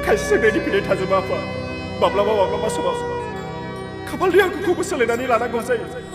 खायसे जोंनि फिनाय थाजोबा आफा माब्लाबा समाव खाफालनि आखुखौबो सोलायनानै लानांगौ जायो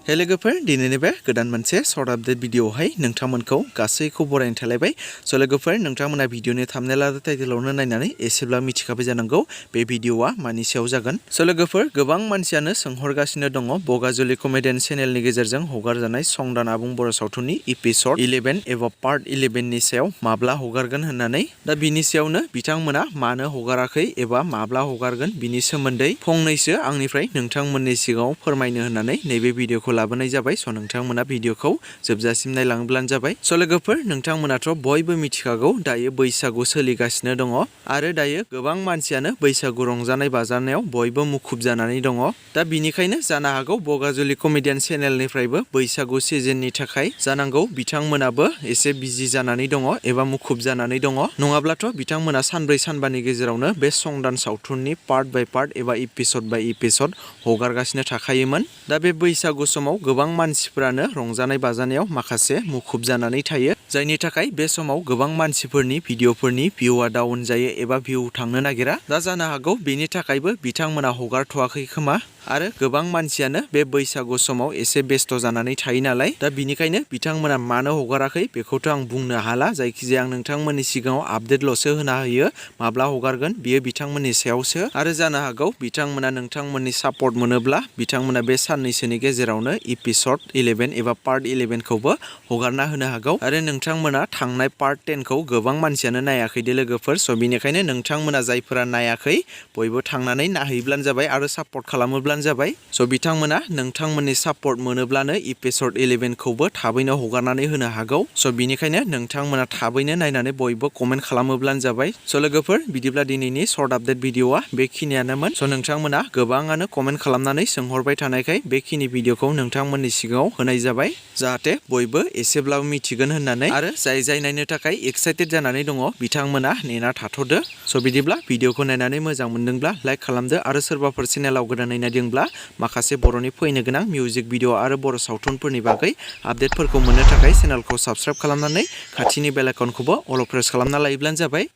हे लोगोफोर दिनैनि बे गोदान मोनसे सर्ट आपडेट भिडिअआवहाय नोंथांमोनखौ गासैखौ बरायनो थालायबाय स' लोगोफोर नोंथांमोना भिडिअनि थाम्बनेल आरो टाइटेलावनो नायनानै एसेब्ला मिथिखाबाय जानांगौ बे भिडिअआ मानि सायाव जागोन स' लोगोफोर गोबां मानसियानो सोंहरगासिनो दङ बगाजुलि कमेडियान चेनेलनि गेजेरजों हगारजानाय संदान आबुं बर' सावथुननि एपिसड 11 एबा पार्ट 11 नि सायाव माब्ला हगारगोन होननानै दा बिनि सायावनो बिथांमोना मानो हगाराखै एबा माब्ला हगारगोन बिनि सोमोन्दै फंनैसो आंनिफ्राय नोंथांमोननि सिगाङाव फोरमायनो होननानै नैबे भिडिअखौ लाबोनाय जाबाय स' नोंथांमोना भिडिअखौ जोबजासिम नायलाङोब्लानो जाबाय स' लोगोफोर नोंथांमोनाथ' बयबो मिथिखागौ दायो बैसागु सोलिगासिनो दङ आरो दायो गोबां मानसियानो बैसागु रंजानाय बाजानायाव बयबो मुखुब जानानै दङ दा बिनिखायनो जानो हागौ बगाजुलि कमेडियान चेनेलनिफ्रायबो बैसागु सिजननि थाखाय जानांगौ बिथांमोनाबो एसे बिजि जानानै दङ एबा मुखुब जानानै दङ नङाब्लाथ' बिथांमोना सानब्रै सानबानि गेजेरावनो बे संदान सावथुननि पार्ट बाय पार्ट एबा एपिसड बाय एपिसड हगारगासिनो थाखायोमोन दा बे बैसागु समाव गोबां मानसिफोरानो रंजानाय बाजानायाव माखासे मुखुब जानानै थायो जायनि थाखाय बे समाव गोबां मानसिफोरनि भिडिअफोरनि भिउआ डाउन जायो एबा भिउ थांनो नागिरा दा जानो हागौ बेनि थाखायबो बिथांमोना हगारथ'वाखै खोमा आरो गोबां मानसियानो बे बैसागु समाव एसे बेस्थ' जानानै थायो नालाय दा बिनिखायनो बिथांमोना मानो हगाराखै बेखौथ' आं बुंनो हाला जायखिजाया आं नोंथांमोननि सिगाङाव आपडेटल'सो होना होयो माब्ला हगारगोन बियो बिथांमोननि सायावसो आरो जानो हागौ बिथांमोना नोंथांमोननि सापर्ट मोनोब्ला बिथांमोना बे साननैसोनि गेजेरावनो एपिसड 11 एबा पार्ट 11 खौबो हगारना होनो हागौ आरो नोंथांमोना थांनाय पार्ट 10 खौ गोबां मानसियानो नायाखै दे लोगोफोर स' बिनिखायनो नोंथांमोना जायफोरा नायाखै बयबो थांनानै नायहैब्लानो जाबाय आरो सापर्ट खालामोब्लानो जाबाय स' बिथांमोना नोंथांमोननि सापर्ट मोनोब्लानो एपिसड 11 खौबो थाबैनो हगारनानै होनो हागौ स' बिनिखायनो नोंथांमोना थाबैनो नायनानै बयबो कमेन्ट खालामोब्लानो जाबाय स' लोगोफोर बिदिब्ला दिनैनि सर्ट आपडेट भिडिअआ बेखिनियानोमोन स' नोंथांमोना गोबाङानो कमेन्ट खालामनानै सोंहरबाय थानायखाय बेखिनि भिडिअखौ नोंथांमोननि सिगाङाव होनाय जाबाय जाहाथे बयबो एसेब्लाबो मिथिगोन होननानै आरो जाय नायनो थाखाय एक्साइटेड जानानै दङ बिथांमोना नेना थाथ'दो स' बिदिब्ला भिडिअखौ नायनानै मोजां मोनदोंब्ला लाइक खालामदो आरो सोरबाफोर चेनेलाव गोदानै नायदोंब्ला माखासे बर'नि फैनो गोनां मिउजिक भिडिअ आरो बर' सावथुनफोरनि बागै आपडेटफोरखौ मोननो थाखाय चेनेलखौ साबस्क्राइब खालामनानै खाथिनि बेल आइकनखौबो अल प्रेस खालामना लायोब्लानो जाबाय